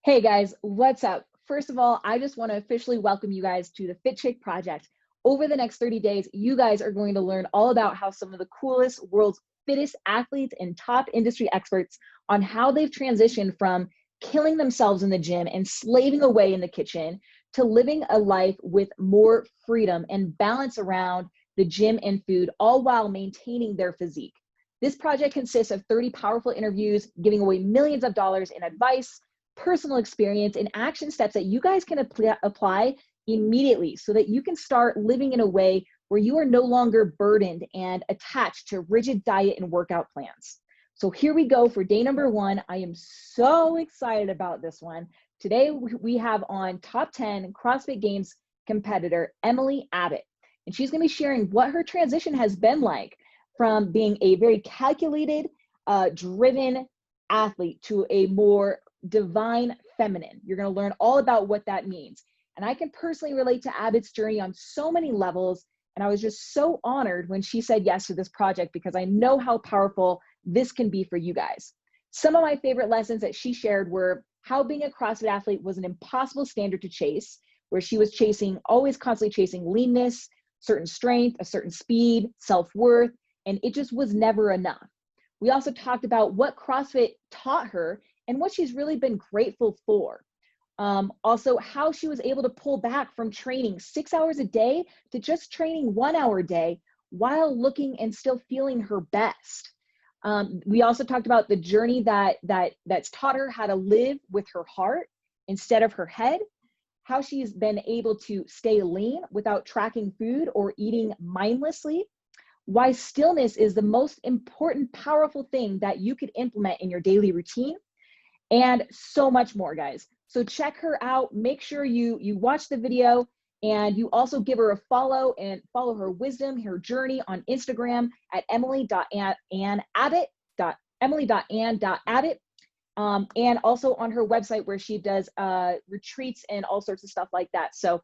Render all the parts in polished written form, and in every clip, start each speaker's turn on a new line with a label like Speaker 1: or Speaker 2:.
Speaker 1: Hey guys, what's up? First of all, I just want to officially welcome you guys to the Fit Chick Project. Over the next 30 days, you guys are going to learn all about how some of the coolest, world's fittest athletes and top industry experts on how they've transitioned from killing themselves in the gym and slaving away in the kitchen to living a life with more freedom and balance around the gym and food, all while maintaining their physique. This project consists of 30 powerful interviews, giving away millions of dollars in advice, personal experience, and action steps that you guys can apply immediately so that you can start living in a way where you are no longer burdened and attached to rigid diet and workout plans. So here we go for day number one. I am so excited about this one. Today we have on top 10 CrossFit Games competitor, Emily Abbott. And she's going to be sharing what her transition has been like from being a very calculated, driven athlete to a more divine feminine. You're going to learn all about what that means. And I can personally relate to Abbott's journey on so many levels. And I was just so honored when she said yes to this project because I know how powerful this can be for you guys. Some of my favorite lessons that she shared were how being a CrossFit athlete was an impossible standard to chase, where she was always constantly chasing leanness, certain strength, a certain speed, self-worth, and it just was never enough. We also talked about what CrossFit taught her and what she's really been grateful for. Also, how she was able to pull back from training 6 hours a day to just training 1 hour a day while looking and still feeling her best. We also talked about the journey that's taught her how to live with her heart instead of her head, how she's been able to stay lean without tracking food or eating mindlessly, why stillness is the most important, powerful thing that you could implement in your daily routine, and so much more, guys. So check her out. Make sure you watch the video, and you also give her a follow and follow her wisdom, her journey on Instagram at emily.ann.abbott, and also on her website where she does retreats and all sorts of stuff like that. So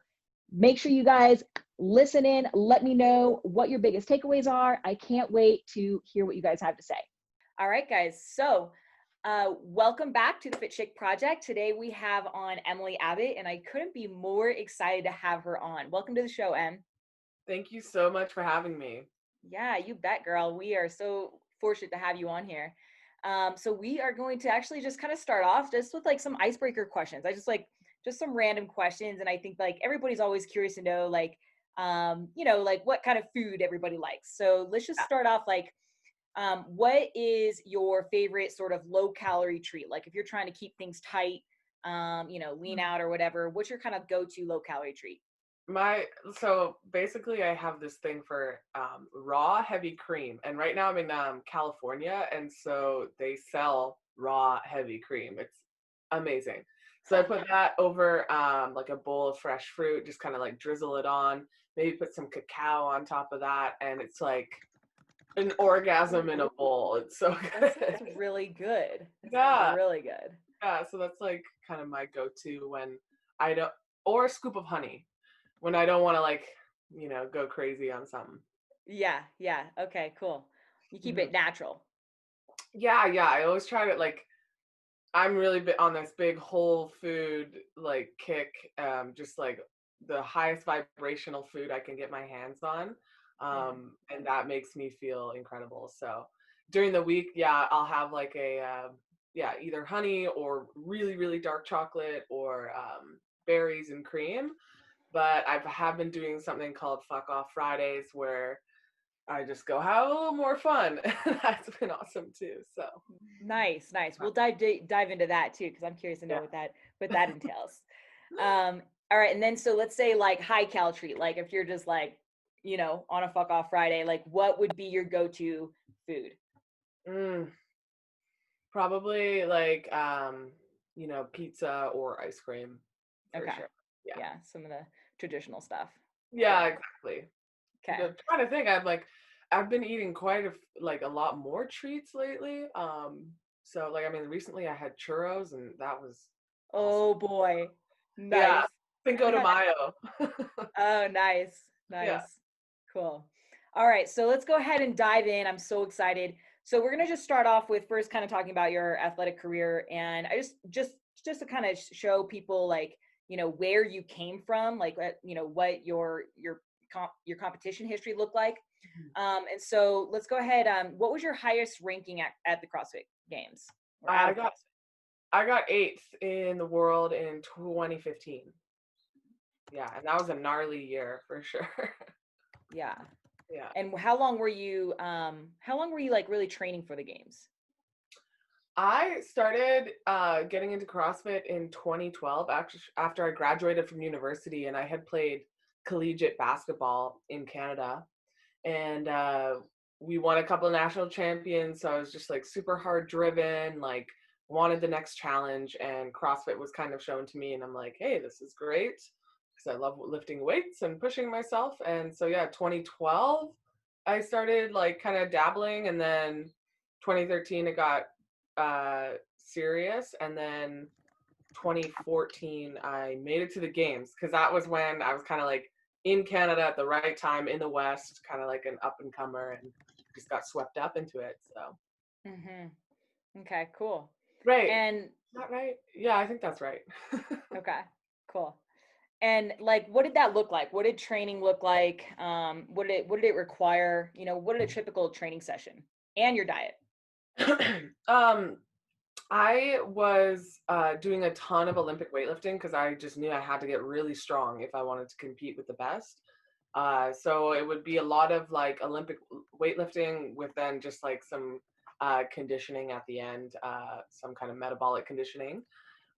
Speaker 1: make sure you guys listen in. Let me know what your biggest takeaways are. I can't wait to hear what you guys have to say. All right, guys. So welcome back to the Fit Chick Project. Today we have on Emily Abbott, and I couldn't be more excited to have her on. Welcome to the show, Em.
Speaker 2: Thank you so much for having me.
Speaker 1: Yeah, you bet, girl. We are so fortunate to have you on here. So we are going to actually just kind of start off just with like some icebreaker questions. I just some random questions, and I think like everybody's always curious to know like like what kind of food everybody likes. So let's just start off like what is your favorite sort of low calorie treat? Like if you're trying to keep things tight, lean out or whatever, what's your kind of go-to low calorie treat?
Speaker 2: So basically I have this thing for raw heavy cream, and right now I'm in California, and so they sell raw heavy cream. It's amazing. So I put that over like a bowl of fresh fruit, just kind of like drizzle it on, maybe put some cacao on top of that, and it's like an orgasm in a bowl. It's so good.
Speaker 1: That's really good.
Speaker 2: Yeah.
Speaker 1: Really good.
Speaker 2: Yeah, so that's like kind of my go-to when I don't, or a scoop of honey when I don't want to like, go crazy on something.
Speaker 1: Yeah, yeah. Okay, cool. You keep
Speaker 2: Mhm.
Speaker 1: it natural.
Speaker 2: Yeah. I always try to like, I'm really on this big whole food like kick, just like the highest vibrational food I can get my hands on.
Speaker 1: Yeah.
Speaker 2: And that makes me feel incredible. So during the week, yeah, I'll have like either honey or really, really dark chocolate or berries and cream. But I have been doing something called Fuck Off Fridays where I just go have a little more fun. That's been awesome too. So
Speaker 1: Nice, nice. We'll dive into that too because I'm curious to know
Speaker 2: yeah.
Speaker 1: what that entails. All right, and then so let's say like high cal treat, like if you're just like, on a fuck off Friday, like what would be your go-to food?
Speaker 2: Mm, probably like pizza or ice cream for
Speaker 1: Okay.
Speaker 2: sure. Yeah.
Speaker 1: Yeah, some of the traditional stuff.
Speaker 2: Yeah,
Speaker 1: Cool.
Speaker 2: exactly.
Speaker 1: Okay.
Speaker 2: I'm trying to think. I've been eating a lot more treats lately. So like I mean recently I had churros and that was awesome.
Speaker 1: Oh boy.
Speaker 2: Yeah,
Speaker 1: Nice.
Speaker 2: Cinco de Mayo.
Speaker 1: Oh, nice.
Speaker 2: Yeah.
Speaker 1: Nice. Cool. All right, so let's go ahead and dive in. I'm so excited. So we're going to just start off with first kind of talking about your athletic career, and I just
Speaker 3: just to kind of show people like, where you came from, like, what your competition history looked like. And so let's go ahead. What was your highest ranking at the CrossFit Games? Or
Speaker 2: I got I got 8th in the world in 2015. Yeah, and that was a gnarly year for sure.
Speaker 3: Yeah.
Speaker 2: Yeah.
Speaker 3: And how long were you like really training for the games?
Speaker 2: I started getting into CrossFit in 2012 after I graduated from university, and I had played collegiate basketball in Canada, and we won a couple of national champions. So I was just like super hard driven, like wanted the next challenge, and CrossFit was kind of shown to me, and I'm like, hey, this is great because I love lifting weights and pushing myself. And so yeah, 2012 I started like kind of dabbling, and then 2013 it got serious, and then 2014 I made it to the games because that was when I was kind of like in Canada at the right time in the West, kind of like an up and comer, and just got swept up into it. So
Speaker 3: Okay, cool.
Speaker 2: right.
Speaker 3: And
Speaker 2: Is that right? Yeah, I think that's right.
Speaker 3: okay, cool. And like, what did that look like? What did training look like? What did it require? What did a typical training session and your diet?
Speaker 2: I was doing a ton of Olympic weightlifting because I just knew I had to get really strong if I wanted to compete with the best. So it would be a lot of like Olympic weightlifting with then just like some conditioning at the end, some kind of metabolic conditioning.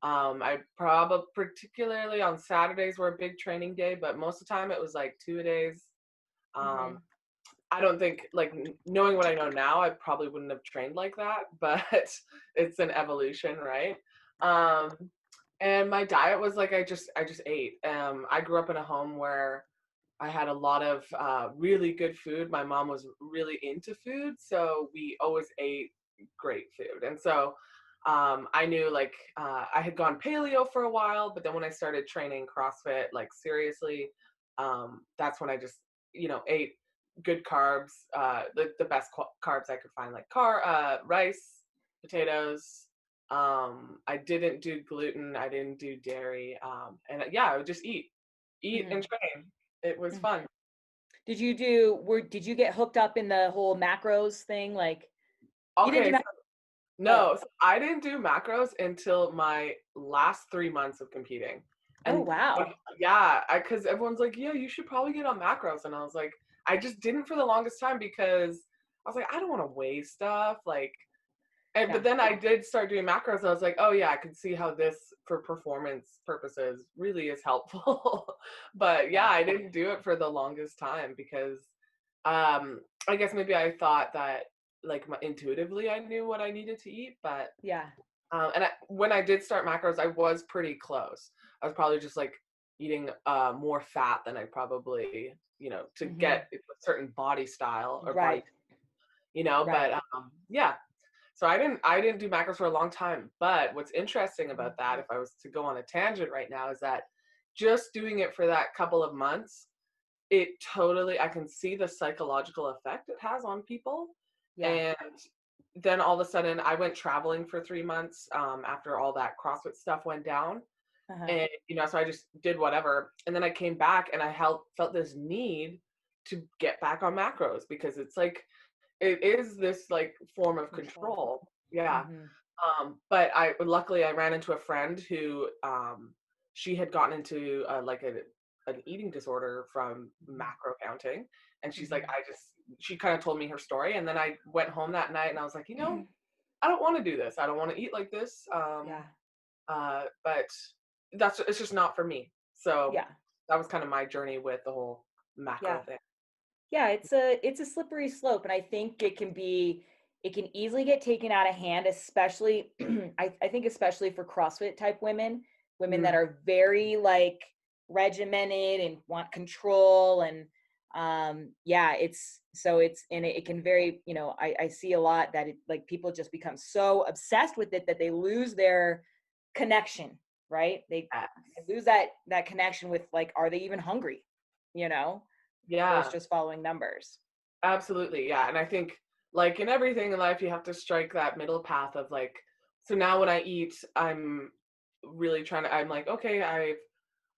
Speaker 2: I probably, particularly on Saturdays, were a big training day, but most of the time it was like 2 days. I don't think, like, knowing what I know now, I probably wouldn't have trained like that, but it's an evolution, right? And my diet was like, I just ate. I grew up in a home where I had a lot of really good food. My mom was really into food, so we always ate great food. And so I knew like I had gone paleo for a while, but then when I started training CrossFit, like seriously, that's when I just, ate good carbs, the best carbs I could find, like rice, potatoes. I didn't do gluten. I didn't do dairy. And yeah, I would just eat and train. It was fun.
Speaker 3: Did you get hooked up in the whole macros thing? Like, you didn't
Speaker 2: Okay,
Speaker 3: do
Speaker 2: no, so I didn't do macros until my last 3 months of competing.
Speaker 3: Oh,
Speaker 2: And
Speaker 3: wow.
Speaker 2: yeah, because everyone's like, yeah, you should probably get on macros. And I was like, I just didn't for the longest time because I was like, I don't want to weigh stuff. Like, but then I did start doing macros. I was like, oh yeah, I can see how this for performance purposes really is helpful. But yeah, I didn't do it for the longest time because I guess maybe I thought that like intuitively I knew what I needed to eat, but when I did start macros, I was pretty close. I was probably just like eating more fat than I probably, to get a certain body style or body, but yeah. So I didn't do macros for a long time. But what's interesting about that, if I was to go on a tangent right now, is that just doing it for that couple of months, I can see the psychological effect it has on people. And then all of a sudden I went traveling for 3 months after all that CrossFit stuff went down. And, so I just did whatever. And then I came back and I felt this need to get back on macros because it's like, it is this like form of control. Yeah. But luckily I ran into a friend who, she had gotten into like an eating disorder from macro counting. And she's like, she kind of told me her story. And then I went home that night and I was like, I don't want to do this. I don't want to eat like this. But it's just not for me. So that was kind of my journey with the whole macro thing.
Speaker 3: Yeah, it's a slippery slope, and I think it can easily get taken out of hand, especially I think especially for CrossFit type women that are very like regimented and want control, and it can very, I see a lot that like people just become so obsessed with it that they lose their connection, right? They lose that connection with like, are they even hungry?
Speaker 2: Yeah.
Speaker 3: Versus just following numbers.
Speaker 2: Absolutely. Yeah. And I think like in everything in life, you have to strike that middle path of like, so now when I eat, I'm really I'm like, okay, I've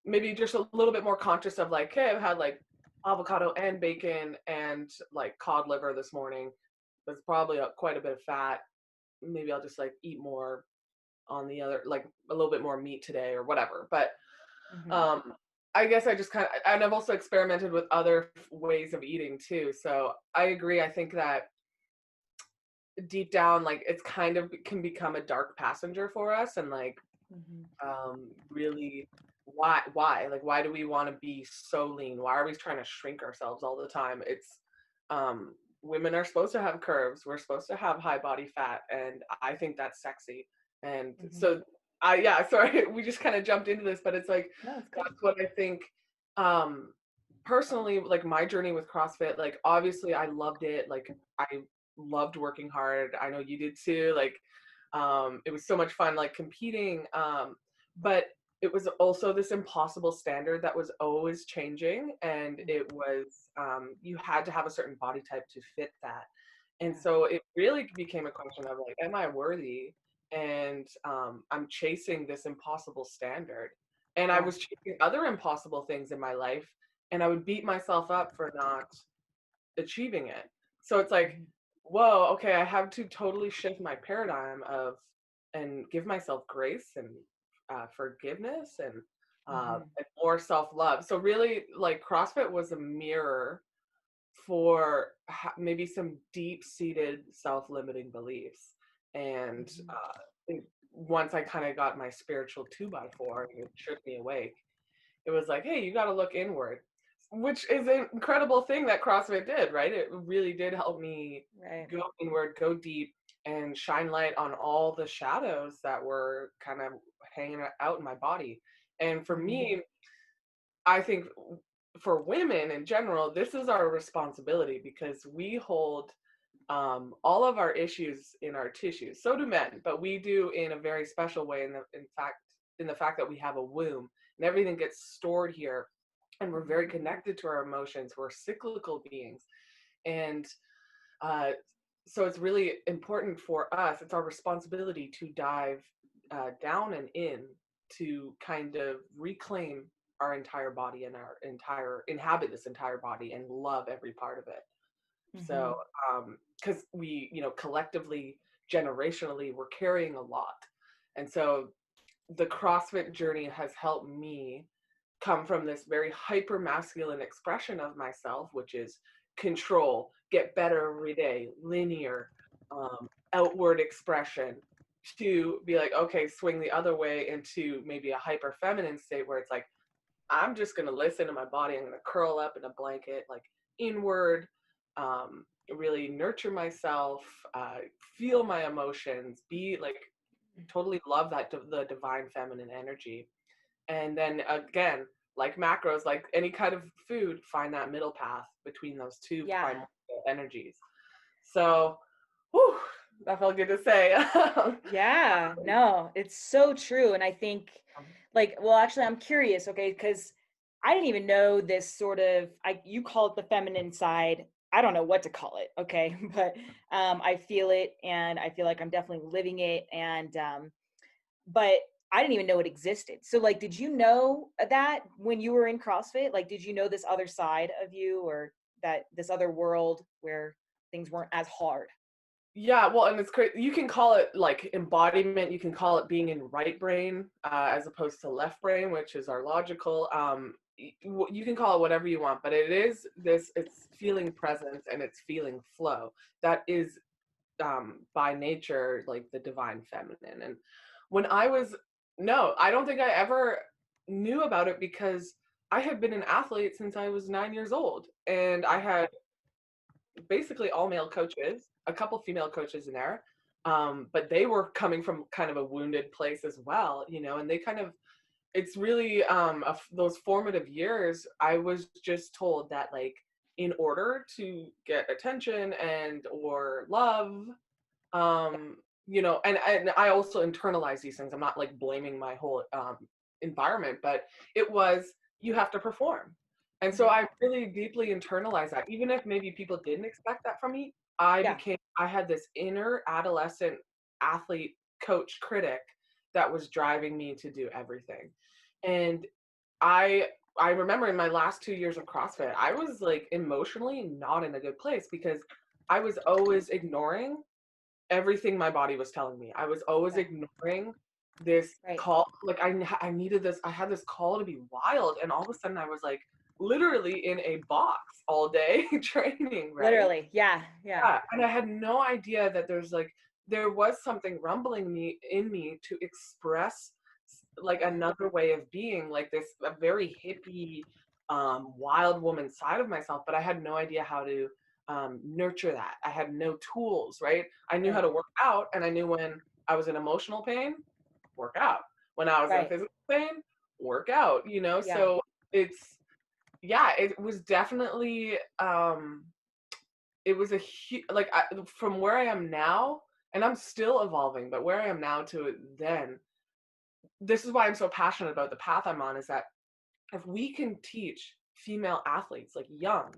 Speaker 2: maybe just a little bit more conscious of like, hey, I've had like avocado and bacon and like cod liver this morning. There's probably quite a bit of fat. Maybe I'll just like eat more on the other, like a little bit more meat today or whatever. But
Speaker 3: Mm-hmm.
Speaker 2: um, I guess I just kind of, and I've also experimented with other ways of eating too. So I agree. I think that deep down, like it's kind of can become a dark passenger for us, and like
Speaker 3: Mm-hmm.
Speaker 2: really like why do we want to be so lean? Why are we trying to shrink ourselves all the time? It's women are supposed to have curves, we're supposed to have high body fat, and I think that's sexy. And
Speaker 3: Mm-hmm.
Speaker 2: so I yeah sorry we just kind of jumped into this, but it's like
Speaker 3: No, it's good.
Speaker 2: that's what I think. um Personally, like my journey with CrossFit, like obviously I loved it, like I loved working hard. I know you did too. Like it was so much fun like competing, but it was also this impossible standard that was always changing, and it was you had to have a certain body type to fit that. And
Speaker 3: Yeah.
Speaker 2: so it really became a question of like, am I worthy? And I'm chasing this impossible standard, and I
Speaker 3: Yeah.
Speaker 2: was chasing other impossible things in my life, and I would beat myself up for not achieving it. So it's like,
Speaker 3: Mm-hmm.
Speaker 2: whoa, okay, I have to totally shift my paradigm of and give myself grace and forgiveness
Speaker 3: Mm-hmm.
Speaker 2: and more self-love. So really, like CrossFit was a mirror for maybe some deep-seated self-limiting beliefs. And
Speaker 3: Mm-hmm.
Speaker 2: once I kind of got my spiritual 2x4 and it shook me awake, it was like, hey, you got to look inward, which is an incredible thing that CrossFit did, right? It really did help me
Speaker 3: Right.
Speaker 2: go inward, go deep, and shine light on all the shadows that were kind of hanging out in my body. And for
Speaker 3: Mm-hmm.
Speaker 2: me, I think for women in general, this is our responsibility because we hold all of our issues in our tissues. So do men, but we do in a very special way. In the fact that we have a womb and everything gets stored here, and we're very connected to our emotions. We're cyclical beings, and uh, so it's really important for us. It's our responsibility to dive down and in to kind of reclaim our entire body and our entire inhabit this entire body and love every part of it.
Speaker 3: Mm-hmm.
Speaker 2: So, because we, collectively, generationally, we're carrying a lot. And so the CrossFit journey has helped me come from this very hyper masculine expression of myself, which is control, get better every day, linear, outward expression, to be like, okay, swing the other way into maybe a hyper feminine state where it's like, I'm just going to listen to my body. I'm going to curl up in a blanket, like inward, really nurture myself, feel my emotions, be like totally love the divine feminine energy. And then again, like macros, like any kind of food, find that middle path between those two
Speaker 3: Yeah.
Speaker 2: primordial energies. So, whew, that felt good to say.
Speaker 3: Yeah. No, it's so true. And I think, like, well, actually, I'm curious, okay, because I didn't even know this sort of, you call it the feminine side. I don't know what to call it, okay, but I feel it, and I feel like I'm definitely living it, and but I didn't even know it existed. So, like, did you know that when you were in CrossFit? Like, did you know this other side of you, or that this other world where things weren't as hard?
Speaker 2: Yeah, well, and it's great. You can call it like embodiment. You can call it being in right brain as opposed to left brain, which is our logical. You can call it whatever you want, but it is this. It's feeling presence and it's feeling flow. That is by nature like the divine feminine. And when I was no, I don't think I ever knew about it because I had been an athlete since I was 9 years old, and I had basically all male coaches, a couple female coaches in there. But they were coming from kind of a wounded place as well, and they kind of, it's really those formative years, I was just told that like in order to get attention and or love, and I also internalize these things. I'm not like blaming my whole environment, but it was, you have to perform. And so
Speaker 3: Mhm.
Speaker 2: I really deeply internalized that. Even if maybe people didn't expect that from me,
Speaker 3: Yeah.
Speaker 2: I had this inner adolescent athlete coach critic that was driving me to do everything. And I remember in my last 2 years of CrossFit, I was like emotionally not in a good place because I was always ignoring everything my body was telling me. I was always ignoring this
Speaker 3: Right.
Speaker 2: call. Like I needed this, I had this call to be wild. And all of a sudden I was like literally in a box all day training, right?
Speaker 3: Literally. Yeah. Yeah.
Speaker 2: Yeah. And I had no idea that there was something rumbling in me to express like another way of being, like this a very hippie, wild woman side of myself, but I had no idea how to nurture that. I had no tools, right? I knew how
Speaker 3: Right.
Speaker 2: to work out, and I knew when I was in emotional pain, work out. When I was in
Speaker 3: Right.
Speaker 2: physical pain, work out, you know?
Speaker 3: Yeah.
Speaker 2: So yeah, it was definitely, it was from where I am now, and I'm still evolving, but where I am now to then, this is why I'm so passionate about the path I'm on, is that if we can teach female athletes, like young,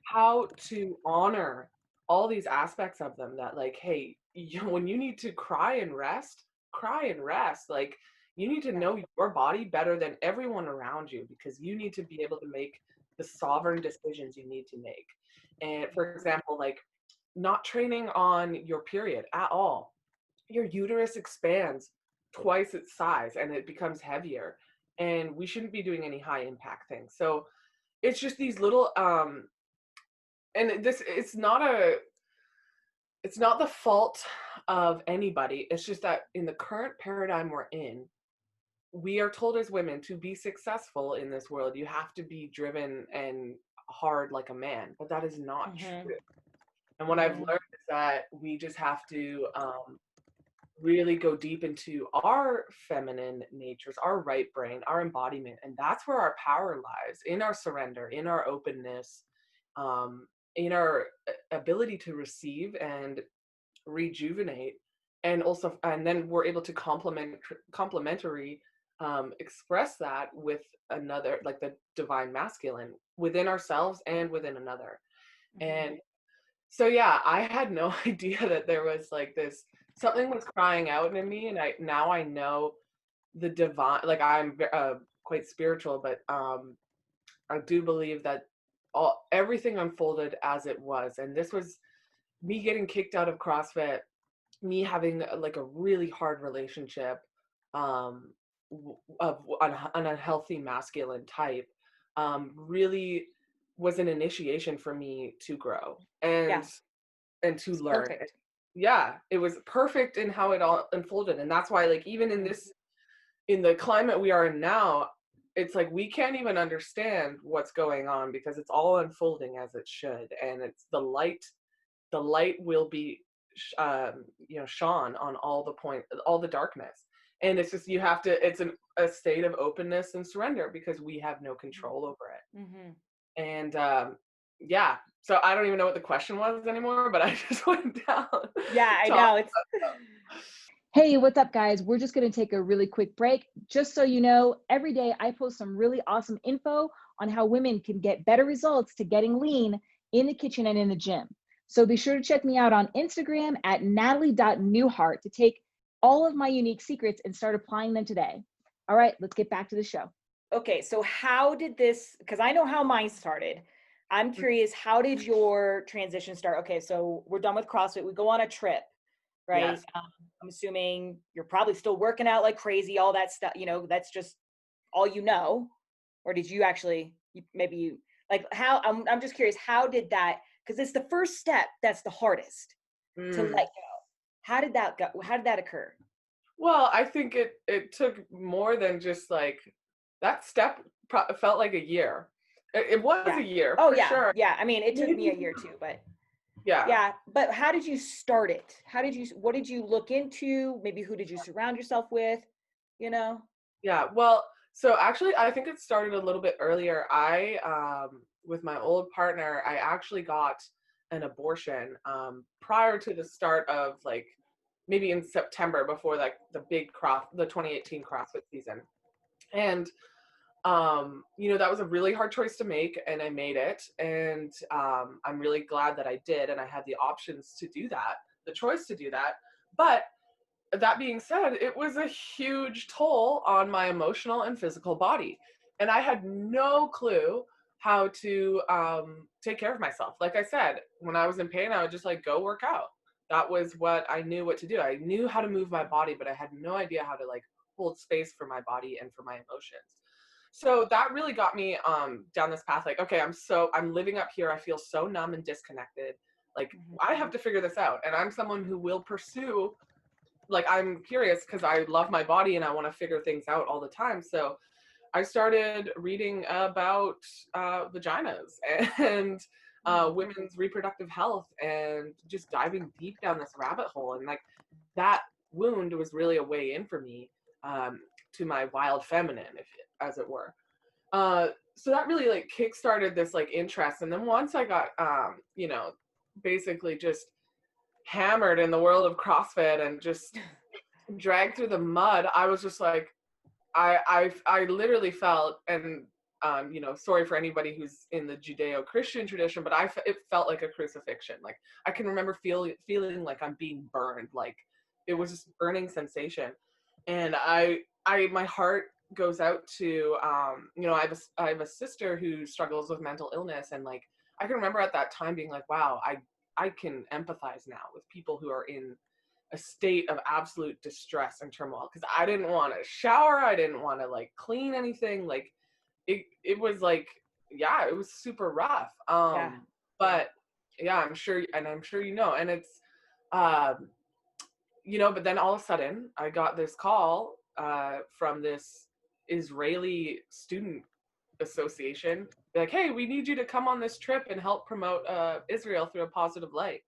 Speaker 2: how to honor all these aspects of them, that like, hey, when you need to cry and rest, cry and rest. Like, you need to
Speaker 3: Yeah.
Speaker 2: know your body better than everyone around you, because you need to be able to make the sovereign decisions you need to make. And for example, like not training on your period at all, your uterus expands twice its size and it becomes heavier, and we shouldn't be doing any high impact things. So it's just these little and this it's not the fault of anybody. It's just that in the current paradigm we're in, we are told as women, to be successful in this world, you have to be driven and hard like a man, but that is not
Speaker 3: Mm-hmm.
Speaker 2: true. And what I've
Speaker 3: Mm-hmm.
Speaker 2: learned is that we just have to really go deep into our feminine natures, our right brain, our embodiment. And that's where our power lies, in our surrender, in our openness, um, in our ability to receive and rejuvenate. And also, and then we're able to complementary express that with another, like the divine masculine within ourselves and within another.
Speaker 3: Mm-hmm.
Speaker 2: And so yeah, I had no idea that there was like this, something was crying out in me, and I know the divine. Like I'm quite spiritual, but I do believe that everything unfolded as it was, and this was me getting kicked out of CrossFit, me having like a really hard relationship, of an unhealthy masculine type, really was an initiation for me to grow
Speaker 3: Yeah.
Speaker 2: and to
Speaker 3: It's
Speaker 2: learn.
Speaker 3: perfect.
Speaker 2: Yeah, it was perfect in how it all unfolded. And that's why, like, even in the climate we are in now, it's like we can't even understand what's going on because it's all unfolding as it should. And it's the light will be, shone on all the darkness. And it's just, you have to, it's a state of openness and surrender, because we have no control over it.
Speaker 3: Mm-hmm.
Speaker 2: And yeah, so I don't even know what the question was anymore, but I just went down.
Speaker 3: Yeah, I
Speaker 2: talk-
Speaker 3: know. It's
Speaker 1: Hey, what's up, guys? We're just going to take a really quick break. Just so you know, every day I post some really awesome info on how women can get better results to getting lean in the kitchen and in the gym. So be sure to check me out on Instagram at natalie.newhart to take all of my unique secrets and start applying them today. All right, let's get back to the show.
Speaker 3: okay. So how did this, because I know how mine started. I'm curious, how did your transition start? Okay, so we're done with CrossFit. We go on a trip, right?
Speaker 2: Yes.
Speaker 3: I'm assuming you're probably still working out like crazy, all that stuff, that's just all you know. Or did you actually, maybe you, like how, I'm just curious, how did that, because it's the first step that's the hardest to let
Speaker 2: Mm.
Speaker 3: go. How did that go? How did that occur?
Speaker 2: Well, I think it took more than just like that step. Felt like a year. It was
Speaker 3: Yeah.
Speaker 2: a year
Speaker 3: Oh
Speaker 2: for
Speaker 3: yeah.
Speaker 2: sure.
Speaker 3: Yeah. I mean, it took me a year too, but
Speaker 2: Yeah.
Speaker 3: yeah. But how did you start it? What did you look into? Maybe who did you surround yourself with? You know?
Speaker 2: Yeah. Well, so actually, I think it started a little bit earlier. With my old partner, I actually got an abortion prior to the start of, like, maybe in September, before like the 2018 CrossFit season. And that was a really hard choice to make, and I made it. And I'm really glad that I did, and I had the options to do that, the choice to do that. But that being said, it was a huge toll on my emotional and physical body. And I had no clue how to take care of myself. Like I said, when I was in pain, I would just like go work out. That was what I knew what to do. I knew how to move my body, but I had no idea how to like hold space for my body and for my emotions. So that really got me down this path. Like, okay, I'm living up here. I feel so numb and disconnected. Like, I have to figure this out. And I'm someone who will pursue, like, I'm curious because I love my body and I want to figure things out all the time. So I started reading about vaginas and women's reproductive health and just diving deep down this rabbit hole. And like that wound was really a way in for me to my wild feminine, if as it were. So that really like kickstarted this like interest. And then once I got, basically just hammered in the world of CrossFit and just dragged through the mud, I was just like, I literally felt, and sorry for anybody who's in the Judeo-Christian tradition, but it felt like a crucifixion. Like I can remember feeling like I'm being burned. Like it was just burning sensation, and my heart goes out to I have a sister who struggles with mental illness, and like I can remember at that time being like, wow, I can empathize now with people who are in a state of absolute distress and turmoil, because I didn't want to shower, I didn't want to like clean anything. Like it was like, yeah, it was super rough. But yeah, I'm sure and it's but then all of a sudden I got this call from this Israeli student association, like, hey, we need you to come on this trip and help promote Israel through a positive light.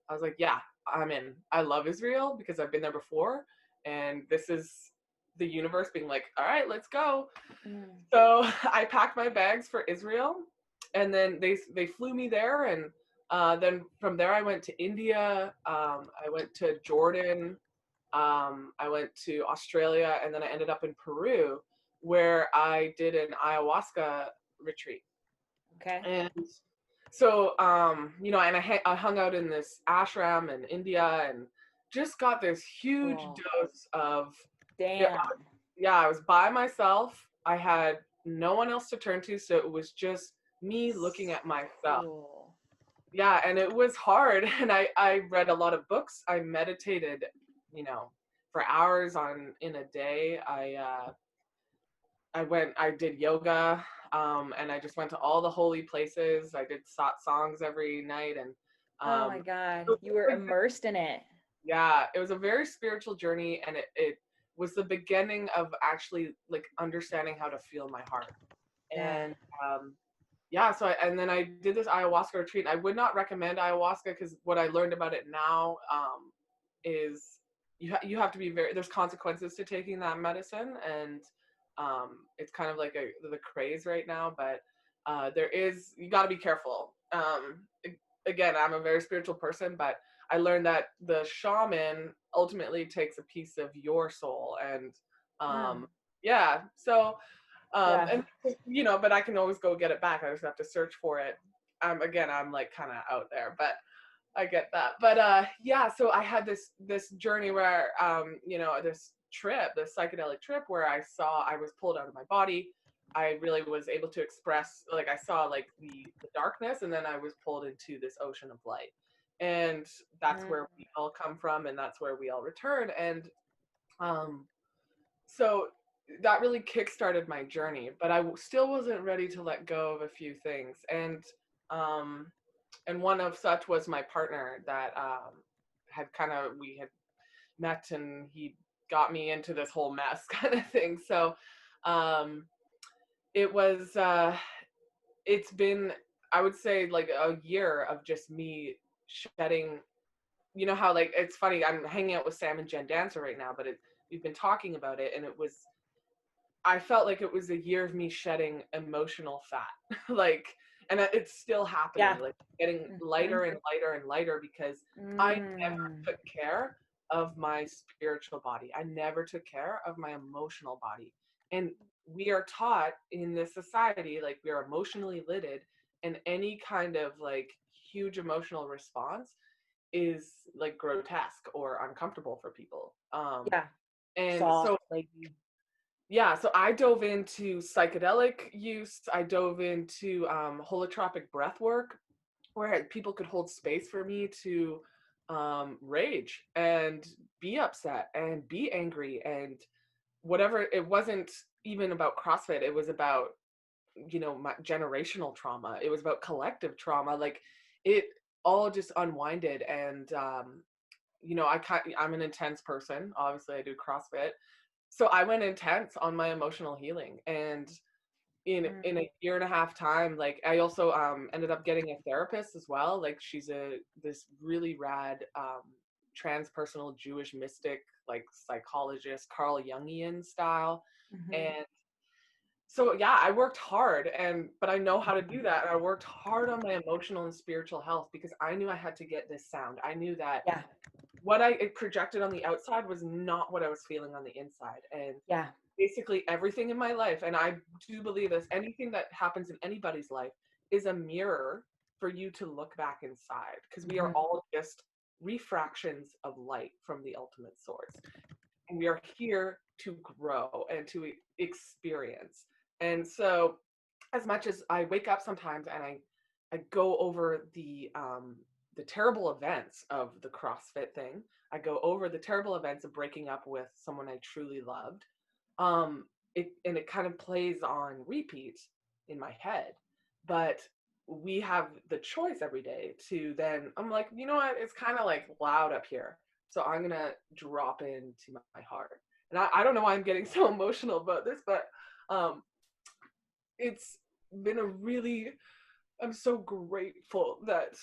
Speaker 2: I was like, yeah, I'm in. I love Israel because I've been there before, and this is the universe being like, all right, let's go. So I packed my bags for Israel, and then they flew me there, and then from there I went to India, I went to Jordan, I went to Australia, and then I ended up in Peru, where I did an ayahuasca retreat.
Speaker 3: Okay.
Speaker 2: And so, and I hung out in this ashram in India and just got this huge dose of,
Speaker 3: damn.
Speaker 2: Yeah, I was by myself. I had no one else to turn to. So it was just me looking at myself.
Speaker 3: Cool.
Speaker 2: Yeah. And it was hard. And I read a lot of books. I meditated, for hours in a day. I did yoga, and I just went to all the holy places. I did songs every night, and
Speaker 3: oh my God, you were immersed in it.
Speaker 2: Yeah, it was a very spiritual journey, and it was the beginning of actually like understanding how to feel my heart. And and then I did this ayahuasca retreat. I would not recommend ayahuasca because what I learned about it now is you have to be there's consequences to taking that medicine, and it's kind of like the craze right now, but you got to be careful. Again, I'm a very spiritual person, but I learned that the shaman ultimately takes a piece of your soul, and and but I can always go get it back. I just have to search for it. Again, I'm like kind of out there, but I get that. But so I had this journey where this psychedelic trip where I was pulled out of my body. I really was able to express, like I saw like the darkness, and then I was pulled into this ocean of light. And that's where we all come from, and that's where we all return. And so that really kickstarted my journey, but I still wasn't ready to let go of a few things. And one of such was my partner that we had met, and he got me into this whole mess kind of thing. So it's been, I would say, like a year of just me shedding. You know how, like, it's funny, I'm hanging out with Sam and Jen Dancer right now, but we've been talking about it, and I felt like it was a year of me shedding emotional fat. Like, and it's still happening, like getting lighter and lighter and lighter, because I never took care of my spiritual body. I never took care of my emotional body. And we are taught in this society, like, we are emotionally littered, and any kind of like huge emotional response is like grotesque or uncomfortable for people.
Speaker 3: Yeah.
Speaker 2: And
Speaker 3: Soft,
Speaker 2: so
Speaker 3: flaky.
Speaker 2: yeah, so I dove into psychedelic use. I dove into holotropic breath work, where people could hold space for me to rage and be upset and be angry and whatever. It wasn't even about CrossFit. It was about, my generational trauma. It was about collective trauma. Like it all just unwinded. And, I'm an intense person. Obviously I do CrossFit. So I went intense on my emotional healing, and in a year and a half time, like I also ended up getting a therapist as well. Like she's this really rad transpersonal Jewish mystic, like psychologist, Carl Jungian style. And so yeah, I worked hard, but I know how to do that. And I worked hard on my emotional and spiritual health because I knew I had to get this sound. I knew that
Speaker 3: Yeah.
Speaker 2: what I projected on the outside was not what I was feeling on the inside. And
Speaker 3: Yeah.
Speaker 2: basically everything in my life, and I do believe this, anything that happens in anybody's life is a mirror for you to look back inside, because we are all just refractions of light from the ultimate source. And we are here to grow and to experience. And so as much as I wake up sometimes and I go over the terrible events of the CrossFit thing. I go over the terrible events of breaking up with someone I truly loved. It kind of plays on repeat in my head. But we have the choice every day to then, I'm like, you know what? It's kind of like loud up here. So I'm going to drop into my heart. And I don't know why I'm getting so emotional about this, but it's been I'm so grateful that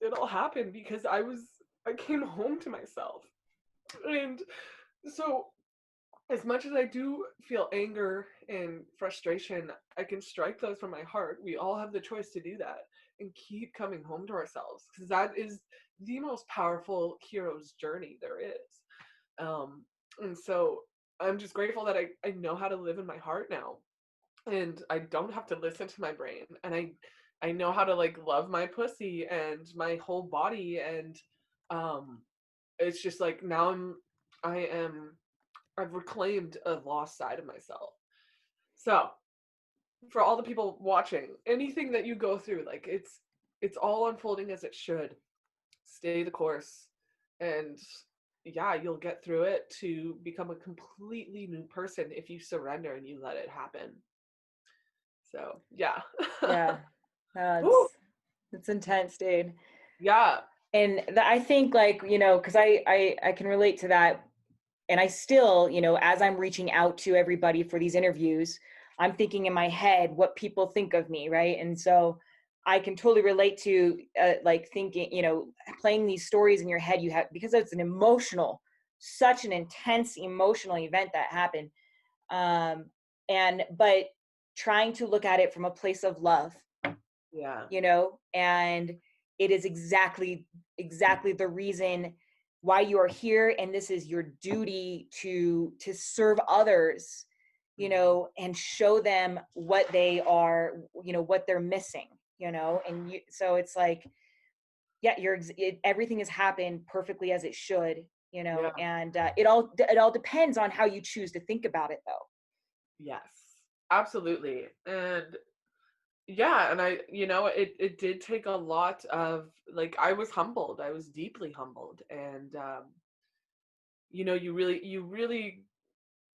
Speaker 2: it all happened, because I came home to myself. And so as much as I do feel anger and frustration, I can strike those from my heart. We all have the choice to do that and keep coming home to ourselves, because that is the most powerful hero's journey there is. And so I'm just grateful that I know how to live in my heart now, and I don't have to listen to my brain, and I know how to like love my pussy and my whole body. And it's just like now I've reclaimed a lost side of myself. So for all the people watching, anything that you go through, like it's all unfolding as it should. Stay the course, and yeah, you'll get through it to become a completely new person if you surrender and you let it happen. So yeah.
Speaker 3: Yeah.
Speaker 2: Woo!
Speaker 3: It's intense, dude.
Speaker 2: Yeah.
Speaker 3: And I think, like, because I can relate to that. And I still, as I'm reaching out to everybody for these interviews, I'm thinking in my head what people think of me, right? And so I can totally relate to like thinking, playing these stories in your head you have, because it's such an intense emotional event that happened. But trying to look at it from a place of love.
Speaker 2: Yeah.
Speaker 3: And it is exactly the reason why you are here, and this is your duty to serve others, and show them what they are, what they're missing, so it's like, yeah, everything has happened perfectly as it should,
Speaker 2: Yeah.
Speaker 3: and it all depends on how you choose to think about it, though.
Speaker 2: Yes, absolutely. And yeah, and it did take a lot of, like, I was humbled. I was deeply humbled. And you really,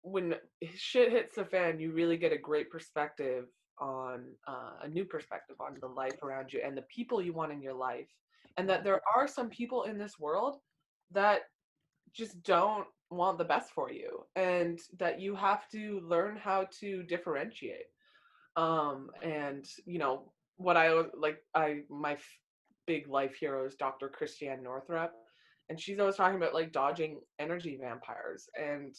Speaker 2: when shit hits the fan, you really get a great perspective on a new perspective on the life around you and the people you want in your life. And that there are some people in this world that just don't want the best for you, and that you have to learn how to differentiate. And what I like, big life hero is Dr. Christiane Northrup, and she's always talking about like dodging energy vampires. And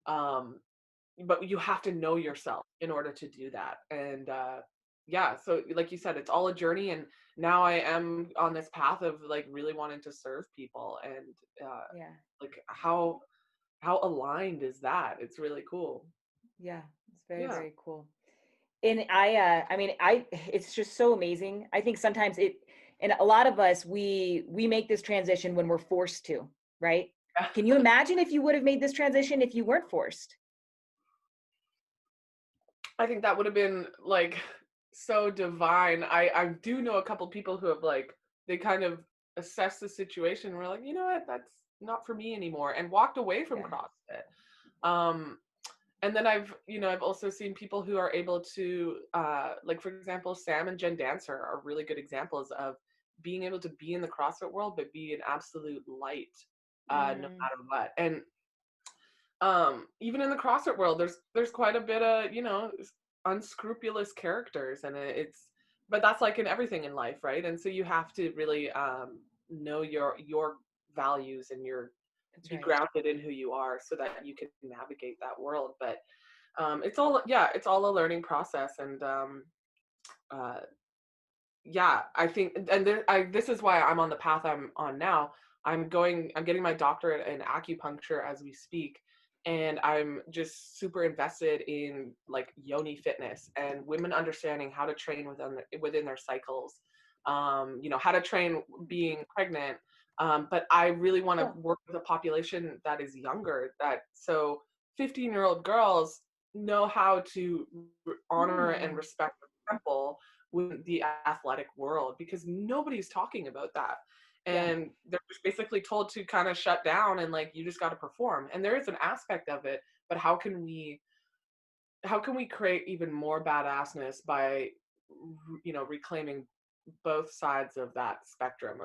Speaker 2: but you have to know yourself in order to do that. And yeah, so like you said, it's all a journey, and now I am on this path of like really wanting to serve people. And
Speaker 3: Yeah.
Speaker 2: like how aligned is that? It's really cool.
Speaker 3: Yeah, it's very,
Speaker 2: Yeah.
Speaker 3: very cool. And I mean, it's just so amazing. I think sometimes And a lot of us, we make this transition when we're forced to, right? Can you imagine if you would have made this transition if you weren't forced?
Speaker 2: I think that would have been like so divine. I do know a couple people who have like, they kind of assessed the situation and were like, you know what, that's not for me anymore, and walked away from
Speaker 3: Yeah.
Speaker 2: CrossFit. And then I've also seen people who are able to, like, for example, Sam and Jen Dancer are really good examples of being able to be in the CrossFit world, but be an absolute light, no matter what. And even in the CrossFit world, there's quite a bit of, unscrupulous characters, and but that's like in everything in life, right? And so you have to really know your values and
Speaker 3: That's
Speaker 2: be
Speaker 3: right.
Speaker 2: grounded in who you are, so that you can navigate that world. But it's all a learning process. And I think, and this is why I'm on the path I'm on now. I'm getting my doctorate in acupuncture as we speak, and I'm just super invested in like yoni fitness and women understanding how to train within their cycles, how to train being pregnant. But I really want to work with a population that is younger, so 15-year-old girls know how to honor and respect the temple with the athletic world, because nobody's talking about that. And they're just basically told to kind of shut down and like, you just got to perform. And there is an aspect of it, but how can we create even more badassness by, reclaiming both sides of that spectrum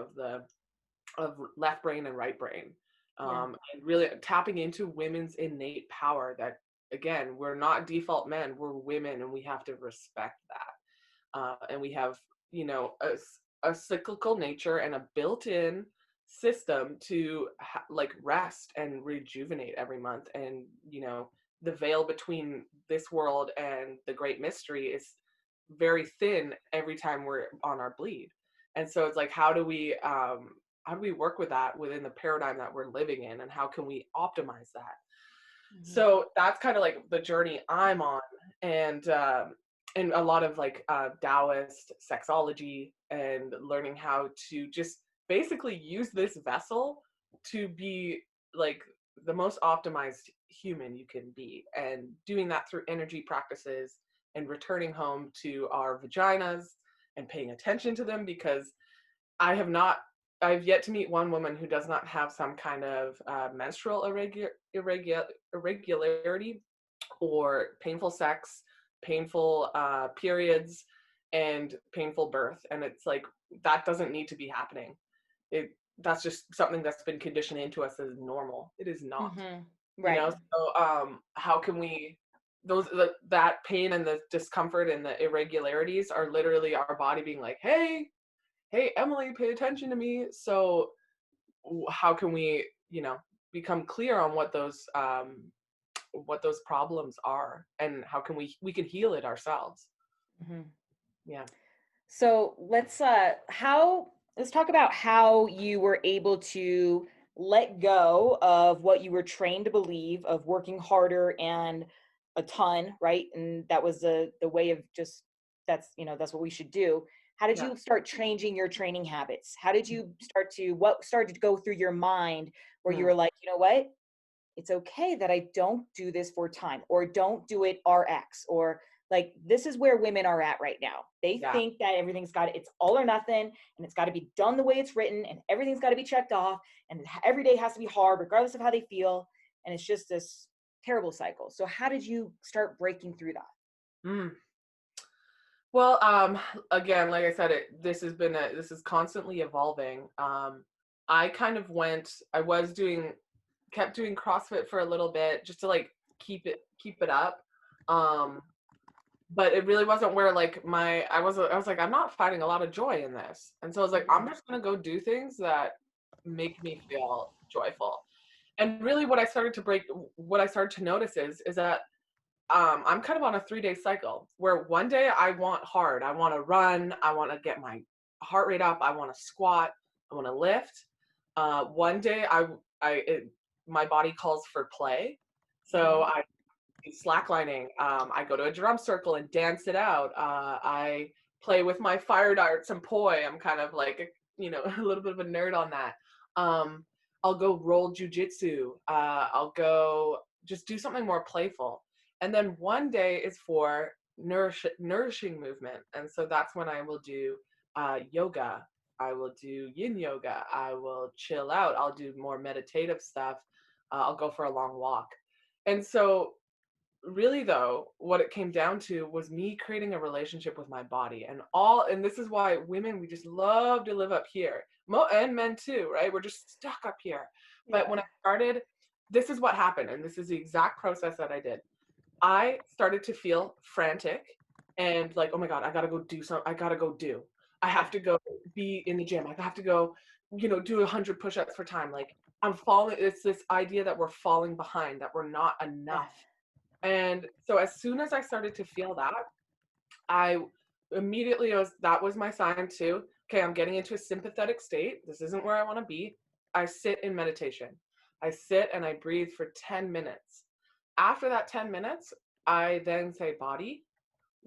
Speaker 2: of left brain and right brain, and really tapping into women's innate power, that again, we're not default men, we're women, and we have to respect that. And we have, a cyclical nature and a built-in system to like rest and rejuvenate every month. And, the veil between this world and the great mystery is very thin every time we're on our bleed. And so it's like, how do we work with that within the paradigm that we're living in, and how can we optimize that? So that's kind of like the journey I'm on. And a lot of like Taoist sexology, and learning how to just basically use this vessel to be like the most optimized human you can be, and doing that through energy practices, and returning home to our vaginas and paying attention to them, because I've yet to meet one woman who does not have some kind of menstrual irregularity, or painful sex, painful periods, and painful birth. And it's like, that doesn't need to be happening. That's just something that's been conditioned into us as normal. It is not.
Speaker 3: Right.
Speaker 2: So how can we, that pain and the discomfort and the irregularities are literally our body being like, hey Emily, pay attention to me. So how can we, become clear on what those problems are, and how can we can heal it ourselves. Yeah.
Speaker 3: So let's talk about how you were able to let go of what you were trained to believe of working harder and a ton, right? And that was the way of just, that's what we should do. How did you start changing your training habits? How did you what started to go through your mind where you were like, you know what? It's okay that I don't do this for time, or don't do it RX, or like, this is where women are at right now. They think that it's all or nothing, and it's got to be done the way it's written, and everything's got to be checked off, and every day has to be hard regardless of how they feel. And it's just this terrible cycle. So how did you start breaking through that?
Speaker 2: Well, again, like I said, this is constantly evolving. I kind of kept doing CrossFit for a little bit, just to like keep it up. But it really wasn't where like I was like, I'm not finding a lot of joy in this. And so I was like, I'm just going to go do things that make me feel joyful. And really what I started to notice is that I'm kind of on a 3-day cycle, where one day I want to run, I want to get my heart rate up, I want to squat, I want to lift. One day my body calls for play. So I do slacklining. I go to a drum circle and dance it out. I play with my fire darts and poi. I'm kind of like, you know, a little bit of a nerd on that. I'll go roll jujitsu. I'll go just do something more playful. And then one day is for nourishing movement. And so that's when I will do yoga. I will do yin yoga. I will chill out. I'll do more meditative stuff. I'll go for a long walk. And so really though, what it came down to was me creating a relationship with my body, and this is why women, we just love to live up here, and men too, right? We're just stuck up here. But when I started, this is what happened, and this is the exact process that I did. I started to feel frantic and like, oh my God, I gotta go do something. I have to go be in the gym. I have to go, you know, do 100 push-ups for time. Like I'm falling. It's this idea that we're falling behind, that we're not enough. And so as soon as I started to feel that, I immediately that was my sign too. Okay, I'm getting into a sympathetic state. This isn't where I want to be. I sit in meditation. I sit and I breathe for 10 minutes. After that 10 minutes, I then say, body,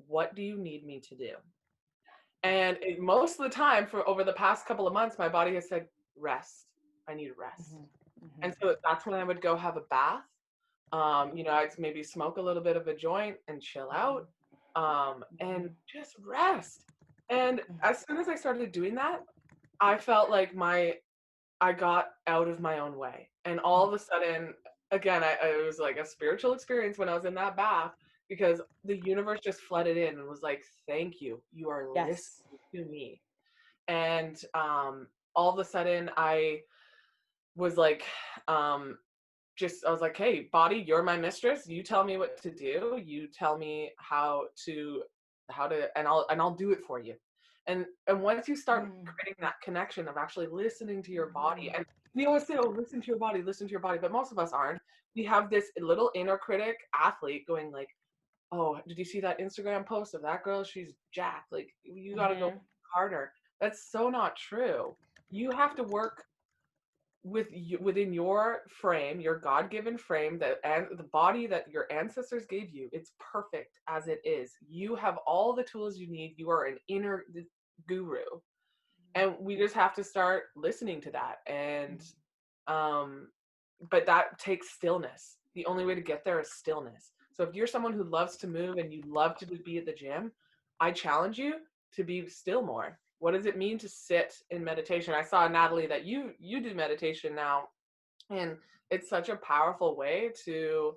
Speaker 2: what do you need me to do? And most of the time for over the past couple of months, my body has said, rest. I need rest. And so that's when I would go have a bath. You know, I'd maybe smoke a little bit of a joint and chill out, and just rest. And as soon as I started doing that, I felt like I got out of my own way. And all of a sudden, again, it was like a spiritual experience when I was in that bath, because the universe just flooded in and was like, thank you. You are listening to me. And all of a sudden I was like, I was like, hey, body, you're my mistress. You tell me what to do. You tell me how to, and I'll do it for you. And once you start creating that connection of actually listening to your body, and we always say, oh, listen to your body, but most of us aren't. We have this little inner critic athlete going like, oh, did you see that Instagram post of that girl? She's jacked. Like, you got to go harder. That's so not true. You have to work within your frame, your God-given frame, and the body that your ancestors gave you. It's perfect as it is. You have all the tools you need. You are an inner guru, and we just have to start listening to that. And but that takes stillness. The only way to get there is stillness. So if you're someone who loves to move and you love to be at the gym, I challenge you to be still more. What does it mean to sit in meditation? I saw, Natalie, that you do meditation now, and it's such a powerful way to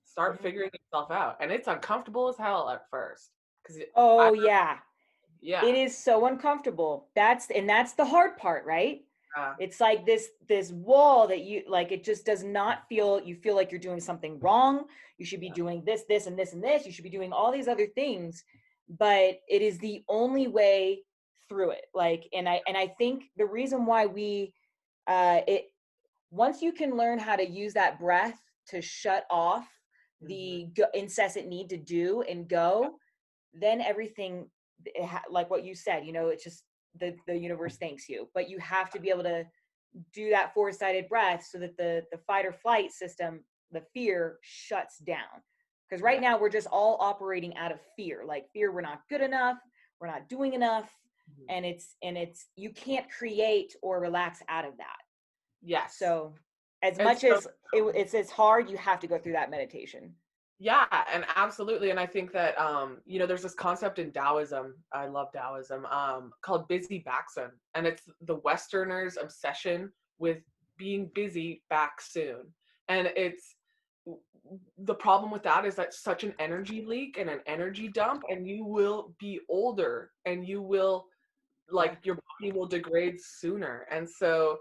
Speaker 2: start figuring yourself out. And it's uncomfortable as hell at first.
Speaker 3: Yeah. It is so uncomfortable. That's the hard part, right? It's like this wall that you like, it just does not feel, you feel like you're doing something wrong. You should be doing this, and this, and this. You should be doing all these other things, but it is the only way through it. Like, and I think the reason why once you can learn how to use that breath to shut off the incessant need to do and go, then everything, like what you said, you know, it's just the universe thanks you. But you have to be able to do that four-sided breath so that the fight or flight system, the fear, shuts down. Because right now we're just all operating out of fear. Like fear, we're not good enough, we're not doing enough, and it's you can't create or relax out of that.
Speaker 2: Yes.
Speaker 3: So as much as it's hard, you have to go through that meditation.
Speaker 2: Yeah, and absolutely. And I think that, you know, there's this concept in Taoism, I love Taoism, called busy backsun. And it's the Westerners' obsession with being busy back soon. And the problem with that is that's such an energy leak and an energy dump, and you will be older and you will, like, your body will degrade sooner. And so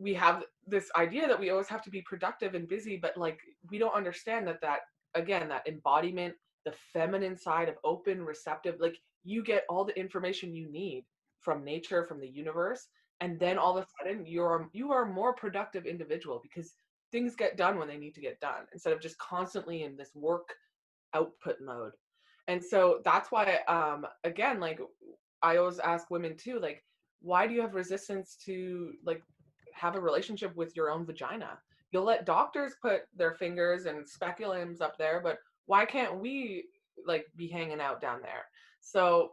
Speaker 2: we have this idea that we always have to be productive and busy, but like, we don't understand that again, that embodiment, the feminine side of open, receptive, like you get all the information you need from nature, from the universe. And then all of a sudden you are a more productive individual, because things get done when they need to get done instead of just constantly in this work output mode. And so that's why, again, like I always ask women too, like, why do you have resistance to like have a relationship with your own vagina? You'll let doctors put their fingers and speculums up there, but why can't we like be hanging out down there? So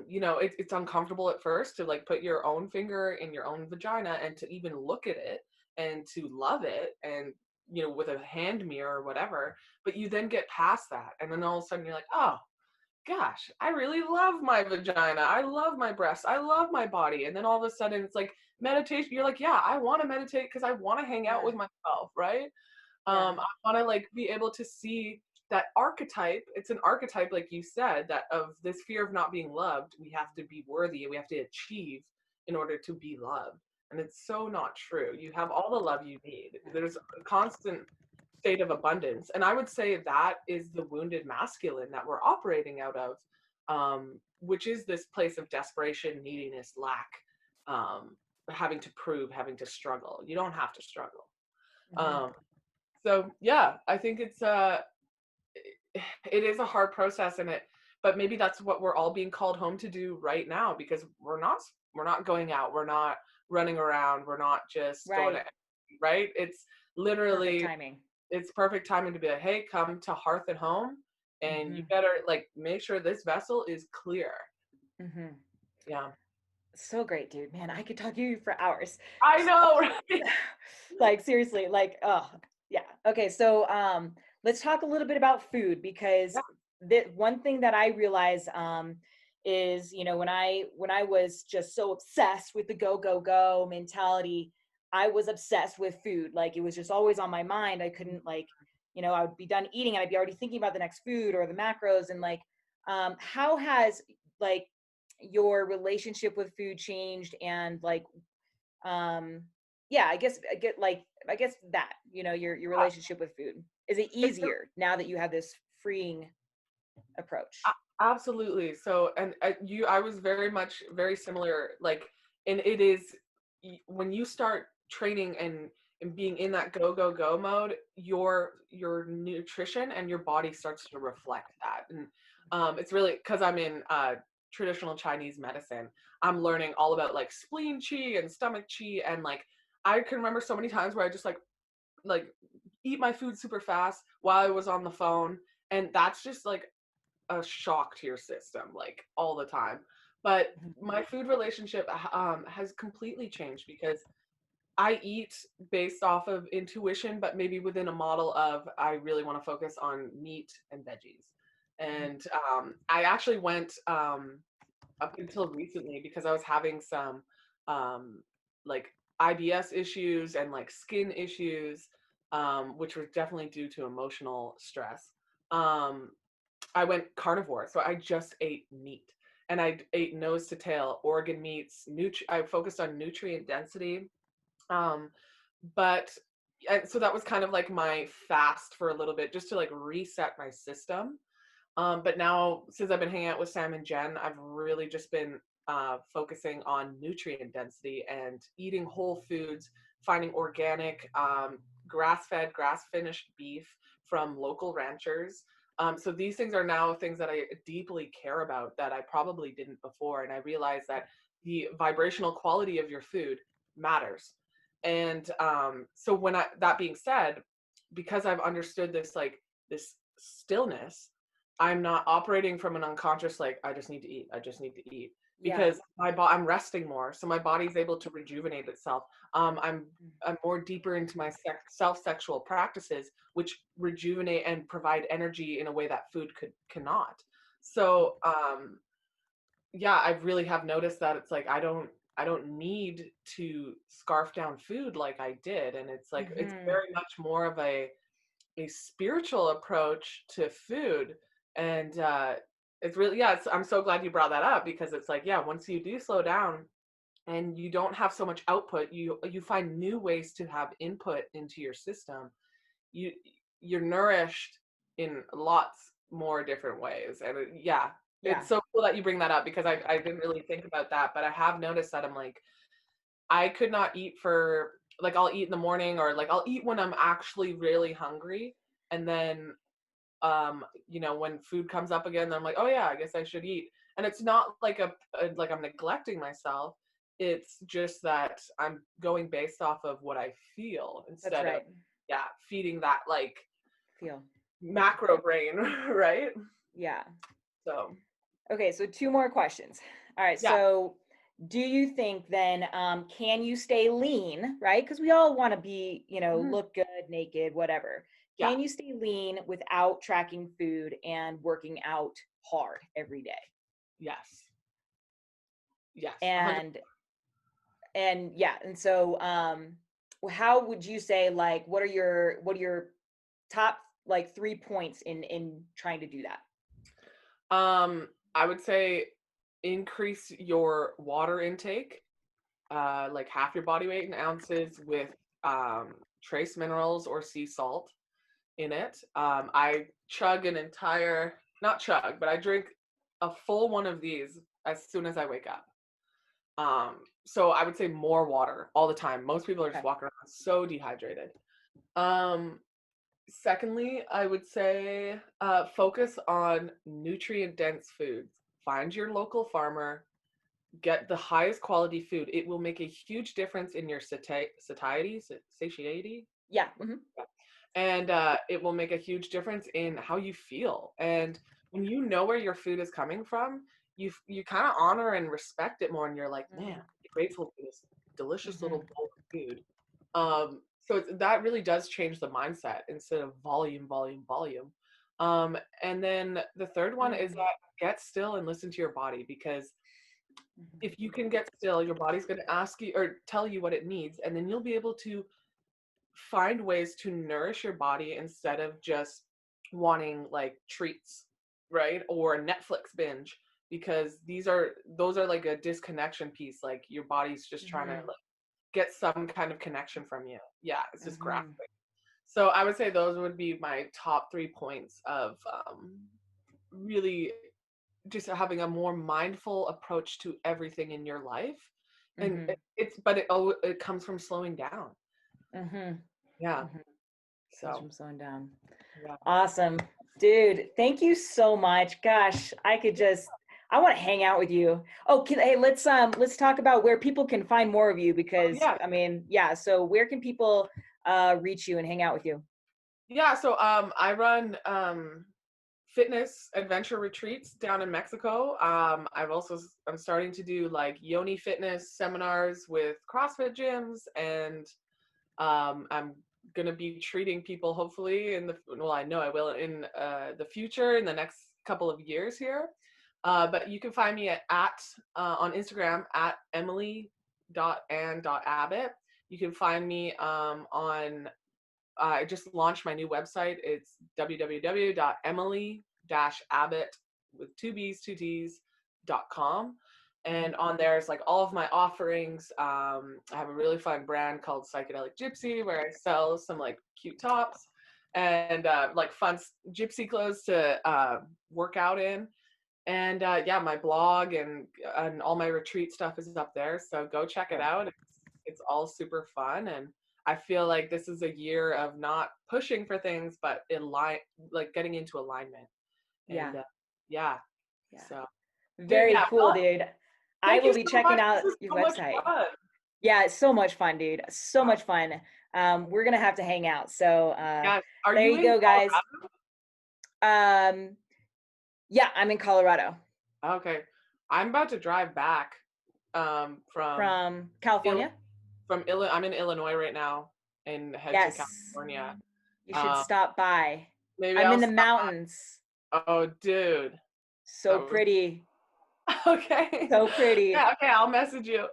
Speaker 2: you know, it's uncomfortable at first to like put your own finger in your own vagina and to even look at it and to love it, and you know, with a hand mirror or whatever. But you then get past that, and then all of a sudden you're like, oh gosh, I really love my vagina, I love my breasts, I love my body. And then all of a sudden it's like meditation, you're like, yeah, I want to meditate because I want to hang out with myself, right?
Speaker 3: Yeah.
Speaker 2: I want to like be able to see that archetype. It's an archetype, like you said, that of this fear of not being loved. We have to be worthy, we have to achieve in order to be loved. And it's so not true. You have all the love you need. There's a constant state of abundance. And I would say that is the wounded masculine that we're operating out of, which is this place of desperation, neediness, lack, having to prove, having to struggle. You don't have to struggle. So yeah, I think it is a hard process in it, but maybe that's what we're all being called home to do right now, because we're not going out, we're not running around, we're not just going to, right? It's literally
Speaker 3: perfect timing.
Speaker 2: It's perfect timing to be like, hey, come to hearth and home, and you better like make sure this vessel is clear. Yeah.
Speaker 3: So great, dude. Man, I could talk to you for hours.
Speaker 2: I know, right?
Speaker 3: Like seriously, like, oh yeah. Okay, so let's talk a little bit about food, because the one thing that I realize is, you know, when I was just so obsessed with the go mentality, I was obsessed with food. Like it was just always on my mind. I couldn't, like, you know, I would be done eating and I'd be already thinking about the next food or the macros. And like, how has like your relationship with food changed? And like, yeah, I guess that, you know, your relationship with food, is it easier now that you have this freeing approach?
Speaker 2: Absolutely. So, and I was very similar. Like, and it is when you start training and being in that go mode, your nutrition and your body starts to reflect that. And it's really because I'm in traditional Chinese medicine. I'm learning all about like spleen qi and stomach qi, and like I can remember so many times where I just like eat my food super fast while I was on the phone, and that's just like a shock to your system, like all the time. But my food relationship has completely changed, because I eat based off of intuition, but maybe within a model of I really want to focus on meat and veggies. And I actually went up until recently because I was having some like IBS issues and like skin issues, which were definitely due to emotional stress. I went carnivore, so I just ate meat, and I ate nose to tail organ meats. I focused on nutrient density, but and so that was kind of like my fast for a little bit, just to like reset my system. But now, since I've been hanging out with Sam and Jen, I've really just been focusing on nutrient density and eating whole foods, finding organic, grass-fed, grass-finished beef from local ranchers. So these things are now things that I deeply care about that I probably didn't before. And I realized that the vibrational quality of your food matters. And so that being said, because I've understood this, like this stillness, I'm not operating from an unconscious, like, I just need to eat. I just need to eat, because I'm resting more. So my body's able to rejuvenate itself. I'm more deeper into my self-sexual practices, which rejuvenate and provide energy in a way that food cannot. So, yeah, I really have noticed that it's like, I don't need to scarf down food like I did. And it's like, it's very much more of a spiritual approach to food. And it's really, I'm so glad you brought that up, because it's like, yeah, once you do slow down and you don't have so much output, you find new ways to have input into your system. You're nourished in lots more different ways. And it's so cool that you bring that up, because I didn't really think about that, but I have noticed that I'm like, I could not eat for, like, I'll eat in the morning, or like I'll eat when I'm actually really hungry, and then you know, when food comes up again, I'm like, oh yeah, I guess I should eat. And it's not like like I'm neglecting myself. It's just that I'm going based off of what I feel, instead of feeding that like
Speaker 3: feel
Speaker 2: macro brain, right?
Speaker 3: Yeah.
Speaker 2: So
Speaker 3: Okay, so 2 more questions. All right,
Speaker 2: Yeah.
Speaker 3: so do you think then, can you stay lean, right? Because we all want to be,
Speaker 2: Mhm.
Speaker 3: look good, naked, whatever.
Speaker 2: Yeah.
Speaker 3: Can you stay lean without tracking food and working out hard every day?
Speaker 2: Yes. Yes. 100.
Speaker 3: And yeah, and so how would you say, like, what are your top like 3 points in trying to do that?
Speaker 2: I would say increase your water intake, like half your body weight in ounces with trace minerals or sea salt in it. I chug an entire, not chug, but I drink a full one of these as soon as I wake up. So I would say more water all the time. Most people are just
Speaker 3: Okay.
Speaker 2: walking around so dehydrated. Um, Secondly, I would say focus on nutrient dense foods. Find your local farmer, get the highest quality food. It will make a huge difference in your satiety,
Speaker 3: Yeah. Hmm.
Speaker 2: and it will make a huge difference in how you feel. And when you know where your food is coming from, you kind of honor and respect it more, and you're like, man, I'm grateful for this delicious
Speaker 3: Hmm.
Speaker 2: little bowl of food. That really does change the mindset instead of volume, volume, volume. And then the third one is that get still and listen to your body, because if you can get still, your body's going to ask you or tell you what it needs, and then you'll be able to find ways to nourish your body instead of just wanting like treats, right? Or a Netflix binge, because those are like a disconnection piece. Like your body's just trying to like get some kind of connection from you. Yeah, it's just grasping. So I would say those would be my top 3 points of really just having a more mindful approach to everything in your life. And
Speaker 3: Hmm.
Speaker 2: it comes from slowing down.
Speaker 3: Hmm.
Speaker 2: Yeah.
Speaker 3: Comes
Speaker 2: So
Speaker 3: from slowing down.
Speaker 2: yeah.
Speaker 3: Awesome. Dude, thank you so much. Gosh, I want to hang out with you. Oh, hey, let's talk about where people can find more of you,
Speaker 2: Oh
Speaker 3: because
Speaker 2: yeah.
Speaker 3: I mean, yeah, so where can people reach you and hang out with you?
Speaker 2: Yeah. So I run fitness adventure retreats down in Mexico. I'm starting to do like yoni fitness seminars with CrossFit gyms, and I'm gonna be treating people hopefully I know I will in the future in the next couple of years here. But you can find me at on Instagram at emily.and.abbott. You can find me on I just launched my new website. It's www.emily-abbott with 2 B's, 2 T's.com. And on there is like all of my offerings. I have a really fun brand called Psychedelic Gypsy, where I sell some like cute tops and like fun gypsy clothes to work out in. And yeah, my blog and all my retreat stuff is up there. So go check it out. It's all super fun, and I feel like this is a year of not pushing for things, but like getting into alignment.
Speaker 3: Yeah.
Speaker 2: And yeah,
Speaker 3: Yeah.
Speaker 2: so dude,
Speaker 3: Very
Speaker 2: yeah.
Speaker 3: cool,
Speaker 2: Well,
Speaker 3: dude. I
Speaker 2: thank
Speaker 3: will
Speaker 2: you
Speaker 3: be
Speaker 2: so
Speaker 3: checking
Speaker 2: much.
Speaker 3: out
Speaker 2: This is
Speaker 3: your
Speaker 2: so much
Speaker 3: website.
Speaker 2: fun.
Speaker 3: Yeah, it's so much fun, dude. So much fun. We're gonna have to hang out. So
Speaker 2: Yeah. Are
Speaker 3: there
Speaker 2: you
Speaker 3: you
Speaker 2: in
Speaker 3: go, guys. Yeah, I'm in Colorado.
Speaker 2: Colorado? Okay, I'm about to drive back from
Speaker 3: From California?
Speaker 2: I'm in Illinois right now and head to
Speaker 3: Yes.
Speaker 2: California.
Speaker 3: You should
Speaker 2: Um,
Speaker 3: stop by.
Speaker 2: Maybe
Speaker 3: I'm
Speaker 2: I'll
Speaker 3: in the
Speaker 2: stop.
Speaker 3: mountains.
Speaker 2: Oh, dude,
Speaker 3: So
Speaker 2: that was
Speaker 3: pretty.
Speaker 2: okay.
Speaker 3: So pretty.
Speaker 2: Yeah, okay, I'll message you.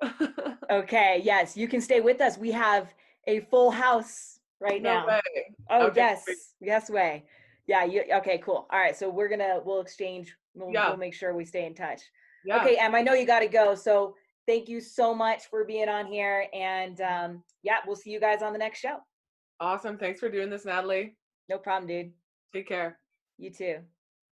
Speaker 3: Okay, yes, you can stay with us. We have a full house right
Speaker 2: No
Speaker 3: now.
Speaker 2: way.
Speaker 3: Oh,
Speaker 2: Okay, great.
Speaker 3: yes. Yes way. Yeah, okay, cool. All right, so we'll exchange. We'll
Speaker 2: Yeah,
Speaker 3: make sure we stay in touch.
Speaker 2: yeah.
Speaker 3: Okay, Em, I know you got to go. So thank you so much for being on here. And yeah, we'll see you guys on the next show.
Speaker 2: Awesome. Thanks for doing this, Natalie.
Speaker 3: No problem, dude.
Speaker 2: Take care.
Speaker 3: You too.